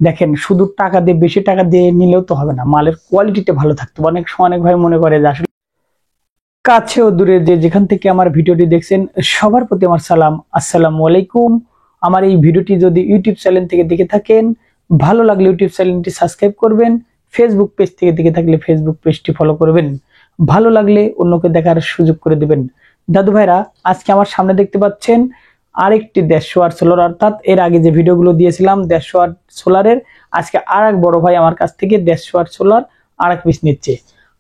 দেখেন শুধু টাকা দিয়ে বেশি টাকা দিয়ে নিলেও তো হবে না, মালের কোয়ালিটিটা ভালো থাকতে হবে। অনেক সময় অনেক ভাই মনে করে যে আসলে কাছে ও দূরে যে যেখান থেকে আমার ভিডিওটি দেখছেন সবার প্রতি আমার সালাম, আসসালামু আলাইকুম। আমার এই ভিডিওটি যদি ইউটিউব চ্যানেল থেকে দেখে থাকেন, ভালো লাগলে ইউটিউব চ্যানেলটি সাবস্ক্রাইব করবেন। ফেসবুক পেজ থেকে দেখে থাকলে ফেসবুক পেজটি ফলো করবেন। ভালো লাগলে অন্যকে দেখার সুযোগ করে দিবেন। দাদু ভাইরা, আজকে আমার সামনে দেখতে পাচ্ছেন আরেকটি 150 ওয়াট সোলার, অর্থাৎ এর আগে যে ভিডিওগুলো দিয়েছিলাম 150 ওয়াট সোলারের, আজকে আর এক বড় ভাই আমার কাছ থেকে 150 ওয়াট সোলার আর এক পিস নিচ্ছে।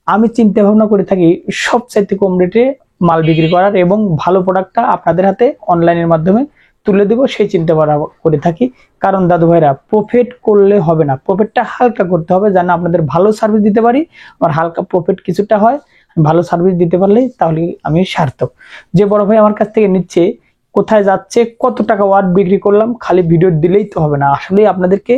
আমি চিন্তা ভাবনা করে থাকি সবচাইতে কম রেটে মাল বিক্রি করার এবং ভালো প্রোডাক্টটা আপনাদের হাতে অনলাইনের মাধ্যমে তুলে দেব, সেই চিন্তা ভাবনা করে থাকি। কারণ দাদু ভাইরা, প্রফিট করলে হবে না, প্রফিটটা হালকা করতে হবে, যেন আপনাদের ভালো সার্ভিস দিতে পারি। আমার হালকা প্রফিট কিছুটা হয়, ভালো সার্ভিস দিতে পারলেই তাহলে আমি সার্থক। যে বড় ভাই আমার কাছ থেকে নিচ্ছে, কোথায় যাচ্ছে, কত টাকা ওয়াট বিক্রি করলাম, খালি ভিডিও দিলেই তো হবে না, আসলে আপনাদেরকে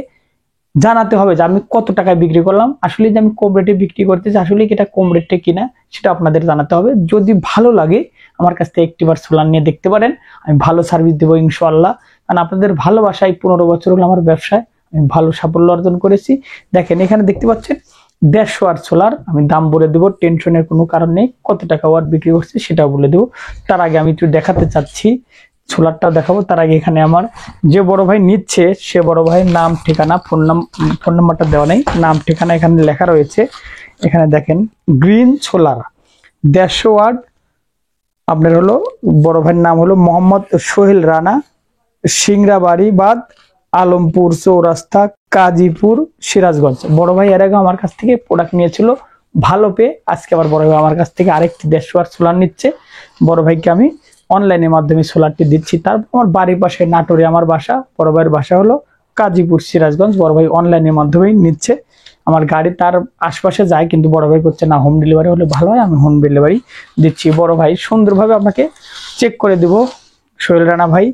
জানাতে হবে যে আমি কত টাকায় বিক্রি করলাম। আসলে যে আমি কম রেটে বিক্রি করতেছি, আসলে এটা কম রেটে কিনা সেটা আপনাদের জানাতে হবে। যদি ভালো লাগে আমার কাছ থেকে একটিবার সোলার নিয়ে দেখতে পারেন, আমি ভালো সার্ভিস দেবো ইনশাআল্লাহ। কারণ আপনাদের ভালোবাসায় 15 বছর হলো আমার ব্যবসায়, আমি ভালো সাফল্য অর্জন করেছি। দেখেন এখানে দেখতে পাচ্ছেন 150 ওয়াট সোলার, আমি দাম বলে দেবো, টেনশনের কোনো কারণ নেই। কত টাকা ওয়াট বিক্রি করছি সেটাও বলে দেবো। তার আগে আমি একটু দেখাতে চাচ্ছি, সোলারটা দেখাবো। তার আগে এখানে আমার যে বড় ভাই নিচ্ছে সে বড় ভাইয়ের নাম ঠিকানা ফোন নাম্বারটা দেওয়া নেই, নাম ঠিকানা এখানে লেখা রয়েছে। এখানে দেখেন গ্রিন সোলার 150 ওয়াট, আপনার হলো বড় ভাইয়ের নাম হলো মোহাম্মদ সোহেল রানা, সিংড়াবাড়ি বাদ, আলমপুর চৌরাস্তা, কাজীপুর, সিরাজগঞ্জ। বড় ভাই এর আগে আমার কাছ থেকে প্রোডাক্ট নিয়েছিল ভালো পেয়ে, আজকে আবার বড় ভাই আমার কাছ থেকে আরেকটি 150 ওয়াট সোলার নিচ্ছে। বড় ভাইকে আমি অনলাইনের মাধ্যমে সোলারটি দিচ্ছি। তারপর আমার বাড়ির পাশে নাটোরে আমার বাসা, বড় ভাইয়ের বাসা হলো কাজীপুর, সিরাজগঞ্জ। বড় ভাই অনলাইনের মাধ্যমেই নিচ্ছে, আমার গাড়ি তার আশপাশে যায়, কিন্তু বড় ভাই করছে না, হোম ডেলিভারি হলে ভালো হয়, আমি হোম ডেলিভারি দিচ্ছি। বড় ভাই সুন্দরভাবে আপনাকে চেক করে দেব, সোহেল রানা ভাই।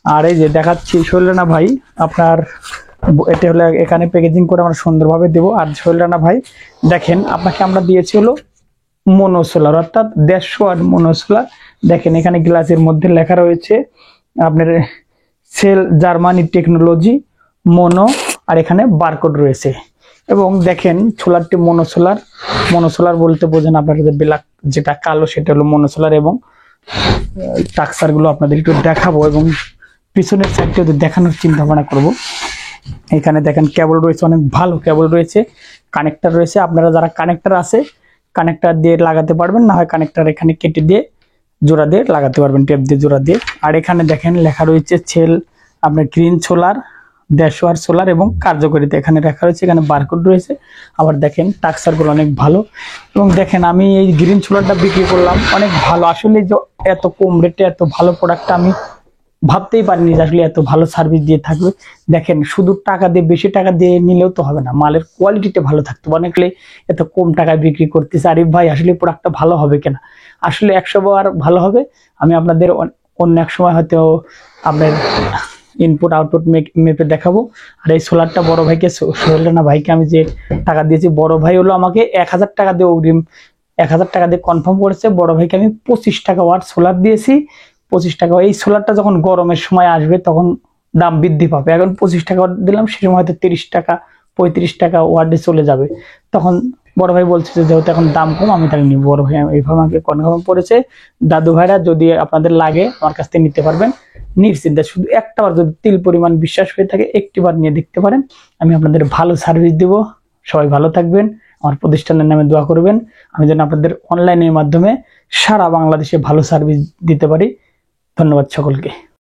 আর এই যে দেখাচ্ছি সোহেল রানা ভাই, আপনার এটা হলো এখানে প্যাকেজিং করে আমরা সুন্দরভাবে দেবো। আর সোহেল রানা ভাই দেখেন, আপনাকে আমরা দিয়েছি হলো মনো সোলার, অর্থাৎ 150 ওয়াট মনো সোলার। দেখেন এখানে গ্লাসের মধ্যে লেখা রয়েছে আপনার সেল জার্মানি টেকনোলজি মনো, আর এখানে বারকোড রয়েছে। এবং দেখেন সোলারটি মনো সোলার বলতে বোঝেন আপনাদের ব্ল্যাক যেটা কালো সেটা হলো মনো সোলার। এবং টাক্সার গুলো আপনাদের একটু দেখাবো এবং পিছনের সাইডটা দেখানোর চিন্তা ভাবনা করবো। এখানে দেখেন কেবল রয়েছে, অনেক ভালো কেবল রয়েছে, কানেক্টর রয়েছে। আপনারা যারা কানেক্টর আছে কানেক্টর দিয়ে লাগাতে পারবেন, না হয় কানেক্টর এখানে কেটে দিয়ে জোড়া দিয়ে লাগাতে পারবেন, টেপ দিয়ে জোড়া দিয়ে। আর এখানে দেখেন লেখা রয়েছে সেল আপনার গ্রিন সোলার 150 ওয়াট সোলার এবং কার্যকারিতা এখানে লেখা রয়েছে, এখানে বারকোড রয়েছে। আবার দেখেন টাক্সার গুলো অনেক ভালো। এবং দেখেন আমি এই গ্রিন সোলারটা বিক্রি করলাম অনেক ভালো। আসলে যে এত কম রেটে এত ভালো প্রোডাক্টটা আমি ভাবতেই পারিনি যে আসলে এত ভালো সার্ভিস দিয়ে থাকবে। দেখেন শুধু টাকা দিয়ে বেশি টাকা দিয়ে নিলেও তো হবে না, মালের কোয়ালিটিটা ভালো থাকতে হবে। অনেকলে এত কম টাকায় বিক্রি করতেছে, আরে ভাই আসলে প্রোডাক্টটা ভালো হবে কিনা, আসলে 100 বার ভালো হবে। আমি আপনাদের অন্য এক সময় হয়তো আপনার ইনপুট আউটপুট মেপে দেখাবো। আর এই সোলারটা বড় ভাইকে, সোহেল রানা ভাইকে আমি যে টাকা দিয়েছি, বড় ভাই হলো আমাকে 1000 টাকা দিয়ে অগ্রিম 1000 টাকা দিয়ে কনফার্ম করেছে। বড় ভাইকে আমি 25 টাকা ওয়াট সোলার দিয়েছি, 25 টাকা। এই সোলারটা যখন গরমের সময় আসবে তখন দাম বৃদ্ধি পাবে, এখন 25 টাকা দিলাম, সে সময় হয়তো 30 টাকা 35 টাকা ওয়ার্ডে চলে যাবে। তখন বড় ভাই বলছে যে যেহেতু এখন দাম কম আমি তাহলে নিব। বড় ভাই এইভাবে আমাকে কনফার্ম করেছে। দাদু ভাইরা যদি আপনাদের লাগে আমার কাছ থেকে নিতে পারবেন নিশ্চিন্তে। শুধু একটাবার যদি তিল পরিমাণ বিশ্বাস হয়ে থাকে একটিবার নিয়ে দেখতে পারেন, আমি আপনাদের ভালো সার্ভিস দেব। সবাই ভালো থাকবেন, আমার প্রতিষ্ঠানের নামে দোয়া করবেন, আমি যেন আপনাদের অনলাইনের মাধ্যমে সারা বাংলাদেশে ভালো সার্ভিস দিতে পারি। ধন্যবাদ সকলকে।